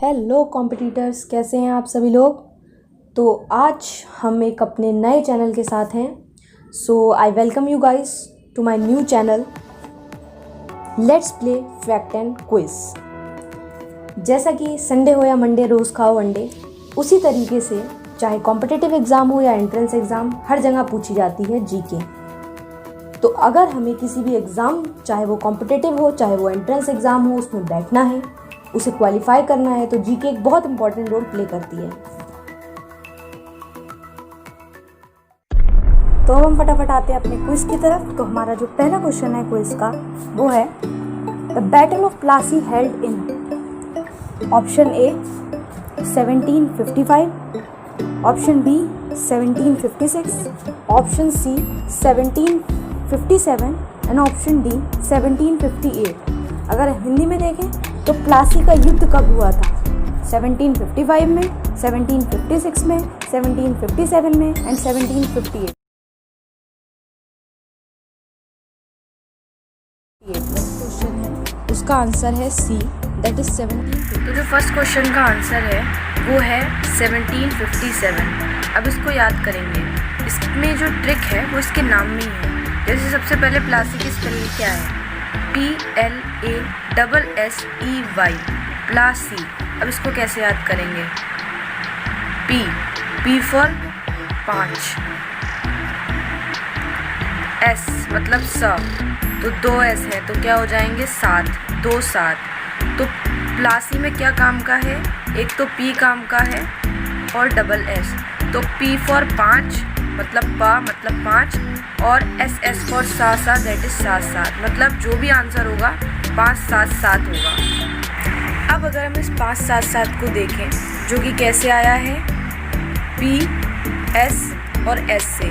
Hello competitors, कैसे हैं आप सभी लोग। तो आज हम एक अपने नए चैनल के साथ हैं। So I welcome you guys to my new channel let's play fact and quiz. जैसा कि संडे हो या मंडे रोज़ खाओ अंडे, उसी तरीके से चाहे कॉम्पिटिटिव एग्ज़ाम हो या एंट्रेंस एग्ज़ाम, हर जगह पूछी जाती है जीके। तो अगर हमें किसी भी एग्ज़ाम, चाहे वो कॉम्पिटिटिव हो चाहे वो एंट्रेंस एग्ज़ाम हो, उसमें बैठना है, उसे क्वालिफाई करना है, तो जीके एक बहुत इंपॉर्टेंट रोल प्ले करती है। तो अब हम फटाफट आते हैं अपने क्विज की तरफ। तो हमारा जो पहला क्वेश्चन है क्विज का वो है, the battle of Plassey held in option A 1755, option B 1756, option C 1757 and option D 1758। अगर हिंदी में देखें तो प्लासी का युद्ध कब हुआ था? 1755 में, 1756 में, 1757 में एंड 1758 क्वेश्चन है, उसका आंसर है सी, दैट इज 1750। तो जो फर्स्ट क्वेश्चन का आंसर है वो है 1757। अब इसको याद करेंगे। इसमें जो ट्रिक है वो इसके नाम में ही है। जैसे सबसे पहले प्लासी की स्पेलिंग क्या है? PLASSEY, प्लासी। अब इसको कैसे याद करेंगे? P फॉर 5, S मतलब स, तो 2 S है तो क्या हो जाएंगे 7, 2 7। तो प्लासी में क्या काम का है? एक तो P काम का है और डबल S। तो P फॉर 5 मतलब पा मतलब 5 और SS फॉर सा, दैट इज 7 मतलब जो भी आंसर होगा 577 होगा। अब अगर हम इस 577 को देखें जो कि कैसे आया है, P S और S से,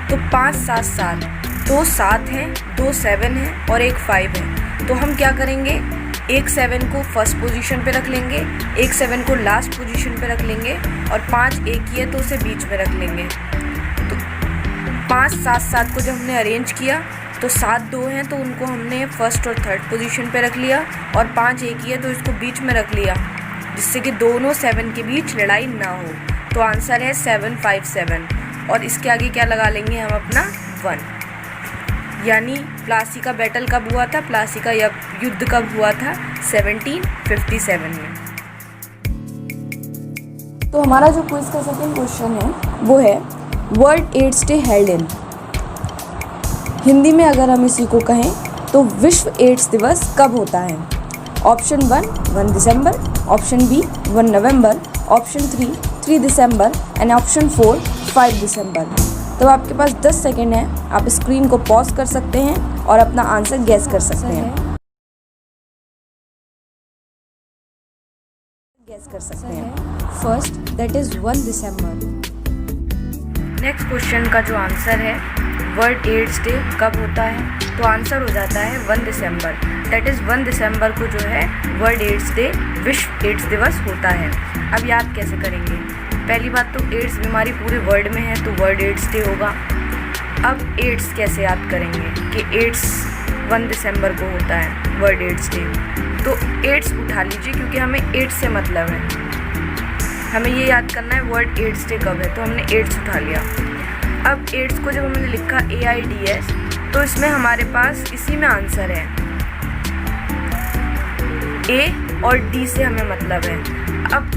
तो 577, 2 7 हैं, 2 7 हैं और एक 5 है। तो हम क्या करेंगे, एक 7 को फर्स्ट पोजीशन पे रख लेंगे, एक 7 को लास्ट पोजीशन पे रख लेंगे और 5 एक ही है तो उसे बीच में रख लेंगे। तो 5 7 7 को जब हमने अरेंज किया तो 7 2 हैं तो उनको हमने फर्स्ट और थर्ड पोजीशन पे रख लिया और 5 एक ही है तो इसको बीच में रख लिया, जिससे कि दोनों 7 के बीच लड़ाई ना हो। तो आंसर है 757 और इसके आगे क्या लगा लेंगे हम अपना 1। यानी प्लासी का बैटल कब हुआ था, प्लासी का युद्ध कब हुआ था? 1757 में। तो हमारा जो क्विज का सेकंड क्वेश्चन है वो है, world AIDS day held in. Hindi में अगर हम इसी को कहें तो विश्व एड्स दिवस कब होता है? ऑप्शन 1 दिसंबर, ऑप्शन बी 1 नवंबर, ऑप्शन 3 दिसंबर एंड ऑप्शन 4 5 दिसंबर। तो आपके पास 10 सेकेंड है, आप स्क्रीन को पॉज कर सकते हैं और अपना आंसर गैस कर सकते हैं। First that is 1 December. Next question का जो आंसर है, वर्ल्ड एड्स डे कब होता है? तो आंसर हो जाता है 1 दिसंबर। दैट इज़ 1 दिसंबर को जो है वर्ल्ड एड्स डे, विश्व एड्स दिवस होता है। अब याद कैसे करेंगे? पहली बात तो एड्स बीमारी पूरे वर्ल्ड में है तो वर्ल्ड एड्स डे होगा। अब एड्स कैसे याद करेंगे कि एड्स 1 दिसंबर को होता है वर्ल्ड एड्स डे। तो एड्स उठा लीजिए क्योंकि हमें एड्स से मतलब है, हमें ये याद करना है वर्ल्ड एड्स डे कब है, तो हमने एड्स उठा लिया। अब एड्स को जब हमने लिखा AIDS, तो इसमें हमारे पास इसी में आंसर है। A और D से हमें मतलब है। अब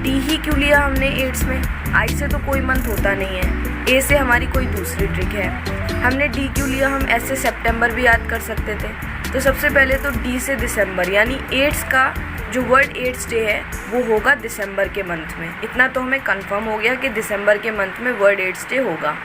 D ही क्यों लिया हमने एड्स में? I से तो कोई मंथ होता नहीं है, A से हमारी कोई दूसरी ट्रिक है। हमने D क्यों लिया? हम ऐसे सितंबर भी याद कर सकते थे। तो सबसे पहले तो D से दिसंबर, यानी एड्स का जो वर्ल्ड एड्स डे है वो होगा दिसंबर के मंथ में। इतना तो हमें कंफर्म हो गया कि दिसंबर के मंथ में वर्ल्ड एड्स डे होगा।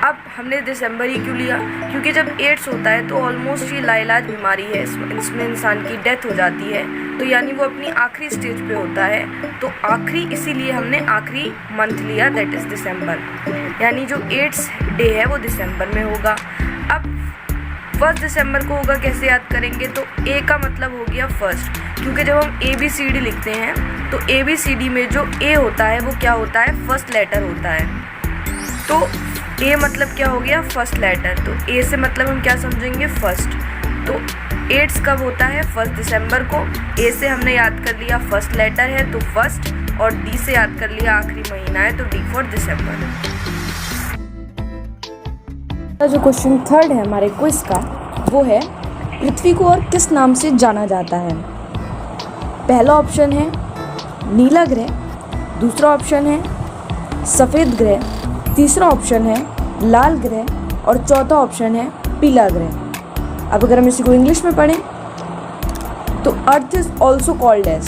अब हमने दिसंबर ही क्यों लिया? क्योंकि जब एड्स होता है तो ऑलमोस्ट ये लाइलाज बीमारी है, इसमें इंसान की डेथ हो जाती है, तो यानी वो अपनी आखिरी स्टेज पे होता है। तो आखिरी, इसीलिए हमने आखिरी मंथ लिया, दैट इज़ दिसंबर। यानी जो एड्स डे है वो दिसंबर में होगा। अब 1 दिसंबर को होगा, कैसे याद करेंगे? तो ए का मतलब हो गया फर्स्ट, क्योंकि जब हम ABCD लिखते हैं तो ABCD में जो ए होता है वो क्या होता है? फर्स्ट लेटर होता है। तो ए मतलब क्या हो गया? First letter. तो ए से मतलब हम क्या समझेंगे? फर्स्ट। तो एड्स कब होता है? 1 दिसंबर को। ए से हमने याद कर लिया फर्स्ट लेटर है तो फर्स्ट, और डी से याद कर लिया आखिरी महीना है तो डी फॉर दिसंबर। जो क्वेश्चन थर्ड है हमारे क्विज का वो है पृथ्वी को और किस नाम से जाना जाता है। पहला ऑप्शन है नीला ग्रह, दूसरा ऑप्शन है सफ़ेद ग्रह, तीसरा ऑप्शन है लाल ग्रह और चौथा ऑप्शन है पीला ग्रह। अब अगर हम इसी को इंग्लिश में पढ़ें तो earth is also called as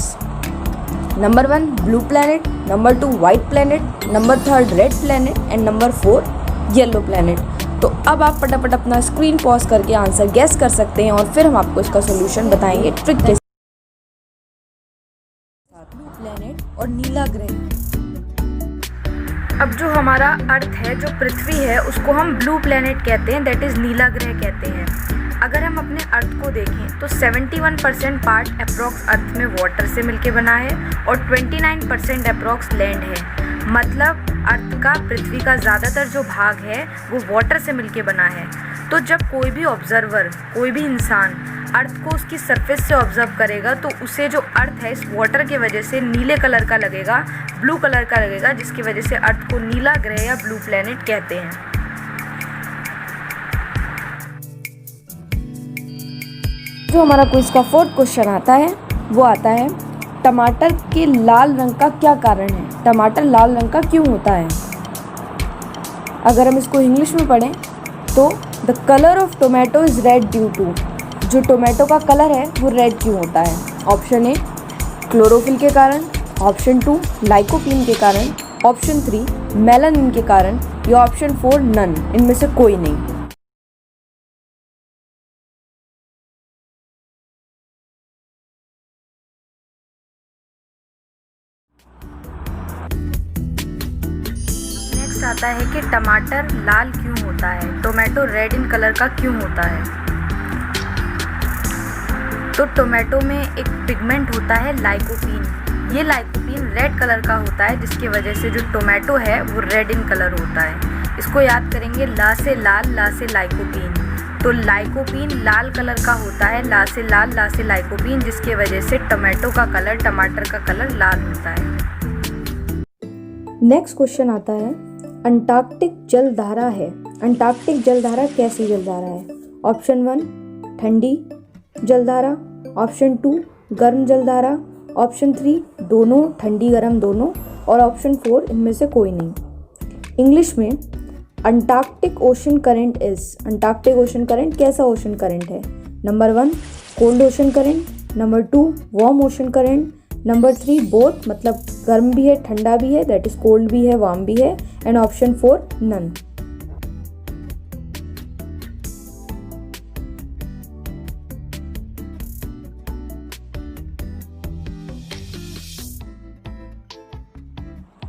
number 1 blue planet, number 2 white planet, number 3 red planet and number 4 yellow planet. तो अब आप फटाफट अपना स्क्रीन पॉज करके आंसर गैस कर सकते हैं और फिर हम आपको इसका सोल्यूशन बताएंगे ट्रिक के साथ। ब्लू प्लैनेट और नीला ग्रह। अब जो हमारा अर्थ है, जो पृथ्वी है, उसको हम ब्लू प्लैनेट कहते हैं, दैट इज़ नीला ग्रह कहते हैं। अगर हम अपने अर्थ को देखें तो 71% पार्ट अप्रॉक्स अर्थ में वाटर से मिलके बना है और 29% अप्रॉक्स लैंड है। मतलब अर्थ का, पृथ्वी का ज़्यादातर जो भाग है वो वाटर से मिलके बना है। तो जब कोई भी ऑब्जर्वर, कोई भी इंसान अर्थ को उसकी सरफेस से ऑब्जर्व करेगा तो उसे जो अर्थ है इस वाटर के वजह से नीले कलर का लगेगा, ब्लू कलर का लगेगा, जिसकी वजह से अर्थ को नीला ग्रह या ब्लू प्लैनेट कहते हैं। जो हमारा क्विज का फोर्थ क्वेश्चन आता है वो आता है टमाटर के लाल रंग का क्या कारण है। टमाटर लाल रंग का क्यों होता है। अगर हम इसको इंग्लिश में पढ़ें तो the colour of tomato is red due to, जो टोमेटो का कलर है वो रेड क्यों होता है। ऑप्शन ए क्लोरोफिल के कारण, ऑप्शन 2 लाइकोपीन के कारण, ऑप्शन 3 मेलानिन के कारण या ऑप्शन 4 नन, इनमें से कोई नहीं। नेक्स्ट आता है कि टमाटर लाल क्यों होता है, टोमेटो रेड इन कलर का क्यों होता है। तो टोमेटो में एक पिगमेंट होता है लाइकोपीन। ये लाइकोपीन रेड कलर का होता है, जिसकी वजह से जो टोमेटो है वो रेड इन कलर होता है। इसको याद करेंगे, ला से लाल, ला से लाइकोपीन। तो लाइकोपीन लाल कलर का होता है, ला से लाल, ला से लाइकोपीन, जिसकी वजह से टोमेटो का कलर, टमाटर का कलर लाल होता है। नेक्स्ट क्वेश्चन आता है अंटार्कटिक जलधारा है। अंटार्कटिक जलधारा कैसी जलधारा है। ऑप्शन 1 ठंडी जलधारा, ऑप्शन 2 गर्म जलधारा, ऑप्शन 3 दोनों, ठंडी गर्म दोनों, और ऑप्शन 4 इनमें से कोई नहीं। इंग्लिश में Antarctic ocean current is, Antarctic ocean current कैसा ओशन करंट है। Number 1 cold ocean current, number 2 warm ocean current, number 3 both, मतलब गर्म भी है ठंडा भी है, दैट इज कोल्ड भी है वार्म भी है, and option 4 none.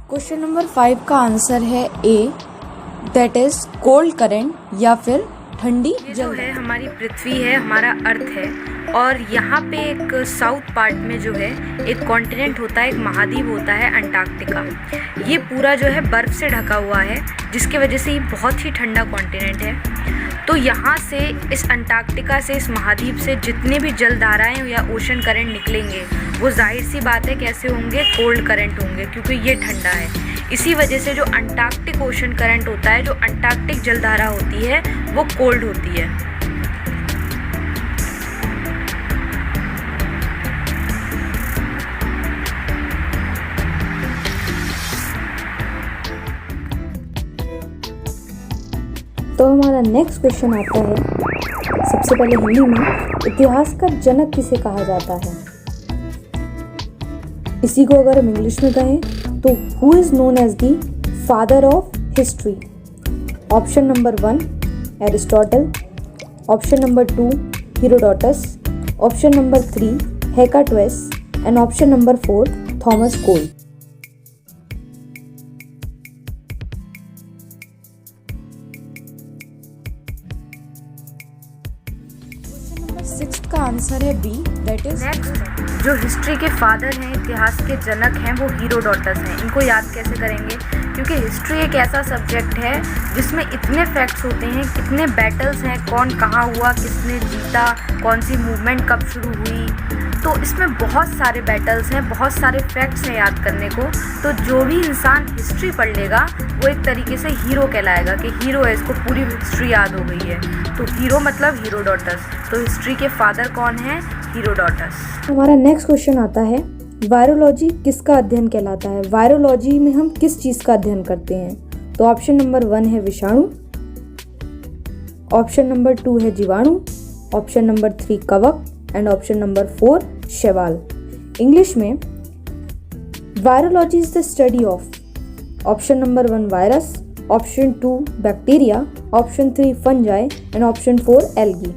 Question number 5 का आंसर है A, that is cold current या फिर ठंडी जो है हमारी पृथ्वी है, हमारा अर्थ है, और यहाँ पे एक साउथ पार्ट में जो है एक कॉन्टिनेंट होता है, एक महाद्वीप होता है अंटार्कटिका। ये पूरा जो है बर्फ़ से ढका हुआ है, जिसकी वजह से ये बहुत ही ठंडा कॉन्टिनेंट है। तो यहाँ से, इस अंटार्कटिका से, इस महाद्वीप से जितने भी जलधाराएं या ओशन करंट निकलेंगे वो जाहिर सी बात है कैसे होंगे, कोल्ड करंट होंगे, क्योंकि ये ठंडा है। इसी वजह से जो अंटार्कटिक ओशन करंट होता है, जो अंटार्कटिक जलधारा होती है, वो कोल्ड होती है। तो हमारा नेक्स्ट क्वेश्चन आता है, सबसे पहले हिंदी में, इतिहास का जनक किसे कहा जाता है। इसी को अगर हम इंग्लिश में कहें तो who is known as the father of history. Option number 1 Aristotle, option number 2 Herodotus, option number 3 Hecataeus and option number 4 Thomas Cole. Sixth का आंसर है बी, दैट इज जो हिस्ट्री के फादर हैं, इतिहास के जनक हैं, वो हेरोडोटस हैं। इनको याद कैसे करेंगे, क्योंकि हिस्ट्री एक ऐसा सब्जेक्ट है जिसमें इतने फैक्ट्स होते हैं, कितने बैटल्स हैं, कौन कहाँ हुआ, किसने जीता, कौन सी मूवमेंट कब शुरू हुई, तो इसमें बहुत सारे बैटल्स हैं, बहुत सारे फैक्ट्स हैं याद करने को। तो जो भी इंसान हिस्ट्री पढ़ लेगा वो एक तरीके से हीरो कहलाएगा कि हीरो है, इसको पूरी हिस्ट्री याद हो गई है। तो हीरो मतलब हीरोडोटस। तो हिस्ट्री के फादर कौन है? हीरोडोटस। हमारा नेक्स्ट क्वेश्चन आता है, वायरोलॉजी किसका अध्ययन कहलाता है? वायरोलॉजी में हम किस चीज़ का अध्ययन करते हैं? तो ऑप्शन नंबर 1 है विषाणु, ऑप्शन नंबर 2 है जीवाणु, ऑप्शन नंबर 3 कवक एंड ऑप्शन नंबर 4 शैवाल। इंग्लिश में virology is the study of option number 1 virus, option 2 bacteria, option 3 fungi and option 4 algae.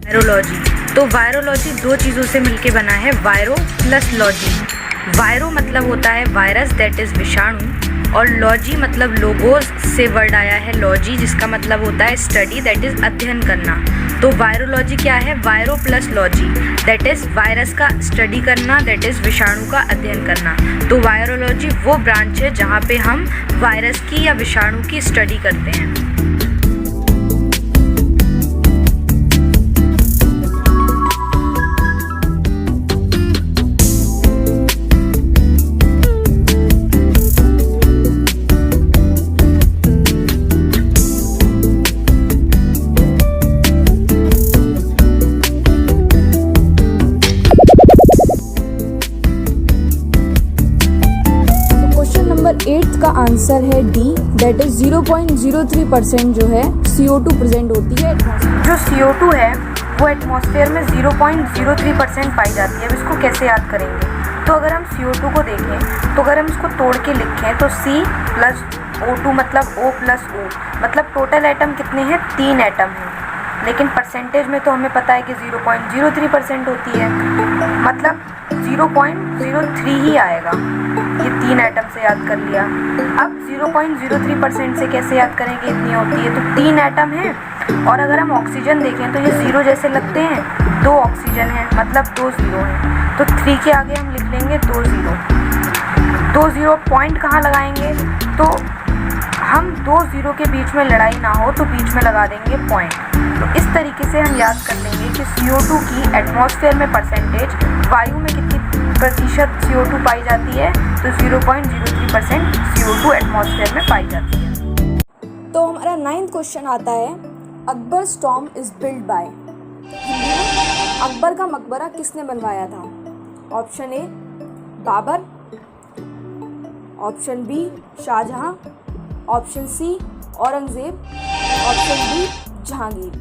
Virology, तो वायरोलॉजी दो चीज़ों से मिलके बना है, वायरो प्लस लॉजी। वायरो मतलब होता है वायरस, दैट इज़ विषाणु, और लॉजी मतलब लोगोस से वर्ड आया है लॉजी, जिसका मतलब होता है स्टडी, दैट इज़ अध्ययन करना। तो वायरोलॉजी क्या है? Viro plus logy, that is virus का स्टडी करना, दैट इज़ विषाणु का अध्ययन करना। तो वायरोलॉजी वो ब्रांच है जहाँ पे हम वायरस की या विषाणु की स्टडी करते हैं। नंबर 8 का आंसर है डी, दैट इज 0.03% जो है CO2 प्रेजेंट होती है। जो CO2 है वो एटमॉस्फेयर में 0.03% पाई जाती है। अब इसको कैसे याद करेंगे? तो अगर हम CO2 को देखें तो अगर हम इसको तोड़ के लिखें तो C प्लस O2 मतलब O प्लस O, मतलब टोटल एटम कितने हैं? 3 एटम हैं, लेकिन परसेंटेज में तो हमें पता है कि 0.03% होती है, मतलब 0.03 ही आएगा। ये 3 एटम से याद कर लिया। अब 0.03% से कैसे याद करेंगे? इतनी होती है, तो 3 एटम है। और अगर हम ऑक्सीजन देखें तो ये 0 जैसे लगते हैं, 2 ऑक्सीजन है, मतलब 2 0 हैं, तो 3 के आगे हम लिख लेंगे 2 0। 2 0 पॉइंट कहाँ लगाएंगे? तो हम 2 0 के बीच में लड़ाई ना हो तो बीच में लगा देंगे पॉइंट। तो इस तरीके से हम याद कर लेंगे कि CO2 की एटमॉस्फेयर में परसेंटेज, वायु में कितनी प्रतिशत CO2 पाई जाती है? तो 0.03% CO2 एटमॉस्फेयर में पाई जाती है। तो हमारा 9th क्वेश्चन आता है, Akbar tomb is build by. Akbar का मकबरा किसने बनवाया था? Option A Babur, option B Shahjahan, option C Aurangzeb, option D Jahangir.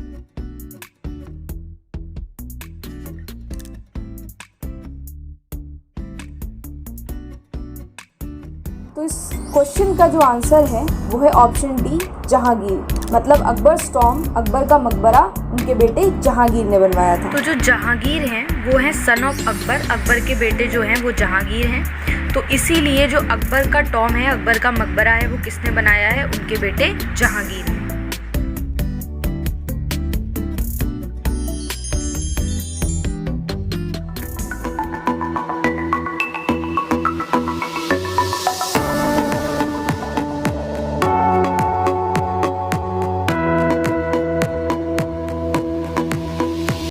तो इस क्वेश्चन का जो आंसर है वो है ऑप्शन डी जहांगीर, मतलब अकबर टॉम, अकबर का मकबरा उनके बेटे जहांगीर ने बनवाया था। तो जो जहांगीर हैं वो हैं सन ऑफ अकबर, अकबर के बेटे जो हैं वो जहांगीर हैं। तो इसीलिए जो अकबर का टॉम है, अकबर का मकबरा है, वो किसने बनाया है? उनके बेटे जहांगीर।